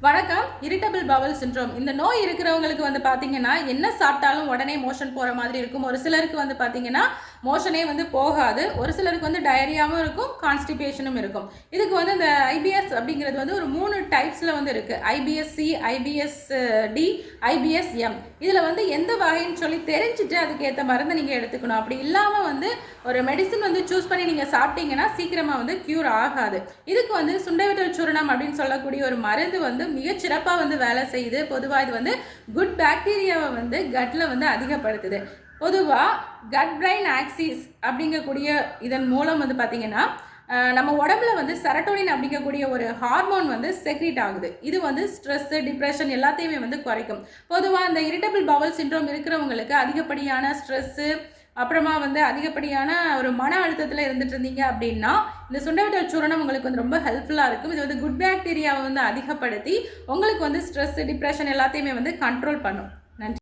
வணக்கம். Irritable Powell syndrome இந்த நோய் இருக்கிறவங்களுக்கு வந்து பார்த்தீங்கன்னா என்ன சாப்பிட்டாலும் உடனே மோஷன் போகிற மாதிரி இருக்கும். ஒரு சிலருக்கு வந்து பார்த்தீங்கன்னா மோஷனே வந்து போகாது. ஒரு சிலருக்கு வந்து டயரியாவும் இருக்கும், கான்ஸ்டிபேஷனும் இருக்கும். இதுக்கு வந்து இந்த ஐபிஎஸ் அப்படிங்கிறது வந்து ஒரு 3 டைப்ஸில் வந்து இருக்குது. IPSC, ஐபிஎஸ்டி, IPSM. இதில் வந்து எந்த வகைன்னு சொல்லி தெரிஞ்சுட்டு அதுக்கேற்ற மருந்தை நீங்கள் எடுத்துக்கணும். அப்படி இல்லாமல் வந்து ஒரு மெடிசின் வந்து சூஸ் பண்ணி நீங்கள் சாப்பிட்டீங்கன்னா சீக்கிரமாக வந்து க்யூர் ஆகாது. இதுக்கு வந்து சுண்டைவெட்டல் சூரணம் அப்படின்னு சொல்லக்கூடிய ஒரு மருந்து வந்து மிகச்சிறப்பாக வந்து வேலை செய்யுது. பொதுவாக இது வந்து குட் பாக்டீரியாவை வந்து கட்டில் வந்து அதிகப்படுத்துது. பொதுவாக கட் பிரைன் ஆக்சிஸ் அப்படிங்கக்கூடிய இதன் மூலம் வந்து பார்த்திங்கன்னா நம்ம உடம்புல வந்து செரட்டோனின் அப்படிங்கக்கூடிய ஒரு ஹார்மோன் வந்து செக்ரீட் ஆகுது. இது வந்து ஸ்ட்ரெஸ்ஸு, டிப்ரெஷன் எல்லாத்தையுமே வந்து குறைக்கும். பொதுவாக இந்த இரிட்டபிள் பவல் சிண்ட்ரோம் இருக்கிறவங்களுக்கு அதிகப்படியான ஸ்ட்ரெஸ்ஸு, அப்புறமா வந்து அதிகப்படியான ஒரு மன அழுத்தத்தில் இருந்துட்டு இருந்தீங்க அப்படின்னா இந்த சுண்டைவெட்டல் சூரணம் உங்களுக்கு வந்து ரொம்ப ஹெல்ப்ஃபுல்லாக இருக்கும். இது வந்து குட் பாக்டீரியாவை வந்து அதிகப்படுத்தி உங்களுக்கு வந்து ஸ்ட்ரெஸ், டிப்ரெஷன் எல்லாத்தையுமே வந்து கண்ட்ரோல் பண்ணும்.